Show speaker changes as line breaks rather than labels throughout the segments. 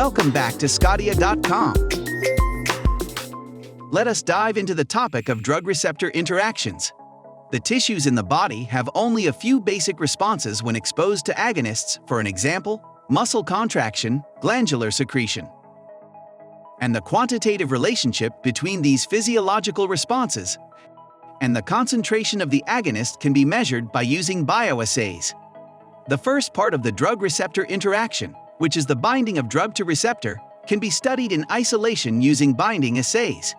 Welcome back to sqadia.com. Let us dive into the topic of drug-receptor interactions. The tissues in the body have only a few basic responses when exposed to agonists, for an example, muscle contraction, glandular secretion. And the quantitative relationship between these physiological responses and the concentration of the agonist can be measured by using bioassays. The first part of the drug-receptor interaction, which is the binding of drug to receptor, can be studied in isolation using binding assays.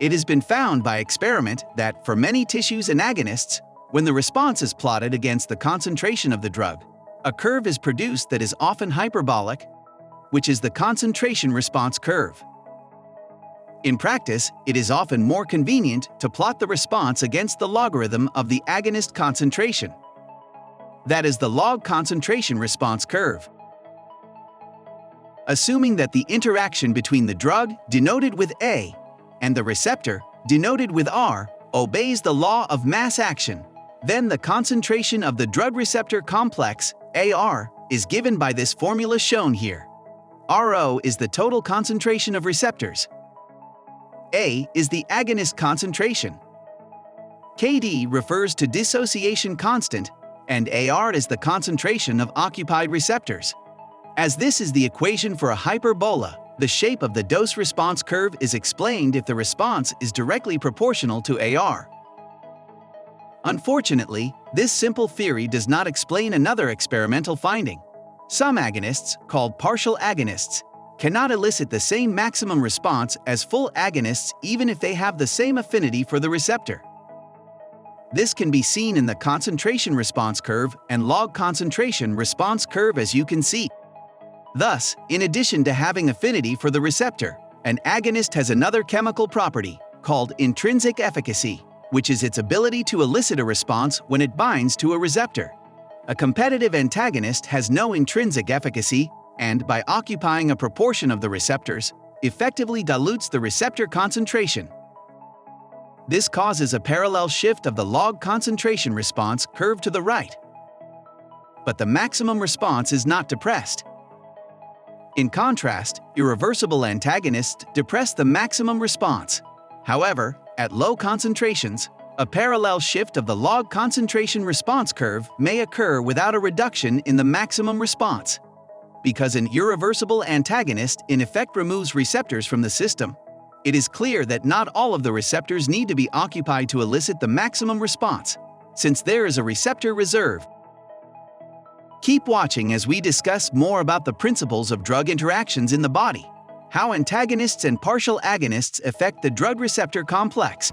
It has been found by experiment that, for many tissues and agonists, when the response is plotted against the concentration of the drug, a curve is produced that is often hyperbolic, which is the concentration response curve. In practice, it is often more convenient to plot the response against the logarithm of the agonist concentration. That is the log concentration response curve. Assuming that the interaction between the drug, denoted with A, and the receptor, denoted with R, obeys the law of mass action, then the concentration of the drug-receptor complex, AR, is given by this formula shown here. RO is the total concentration of receptors. A is the agonist concentration. KD refers to dissociation constant, and AR is the concentration of occupied receptors. As this is the equation for a hyperbola, the shape of the dose-response curve is explained if the response is directly proportional to AR. Unfortunately, this simple theory does not explain another experimental finding. Some agonists, called partial agonists, cannot elicit the same maximum response as full agonists even if they have the same affinity for the receptor. This can be seen in the concentration response curve and log concentration response curve, as you can see. Thus, in addition to having affinity for the receptor, an agonist has another chemical property called intrinsic efficacy, which is its ability to elicit a response when it binds to a receptor. A competitive antagonist has no intrinsic efficacy and, by occupying a proportion of the receptors, effectively dilutes the receptor concentration. This causes a parallel shift of the log concentration response curve to the right. But the maximum response is not depressed. In contrast, irreversible antagonists depress the maximum response. However, at low concentrations, a parallel shift of the log concentration response curve may occur without a reduction in the maximum response. Because an irreversible antagonist in effect removes receptors from the system, it is clear that not all of the receptors need to be occupied to elicit the maximum response, since there is a receptor reserve. Keep watching as we discuss more about the principles of drug interactions in the body, how antagonists and partial agonists affect the drug-receptor complex,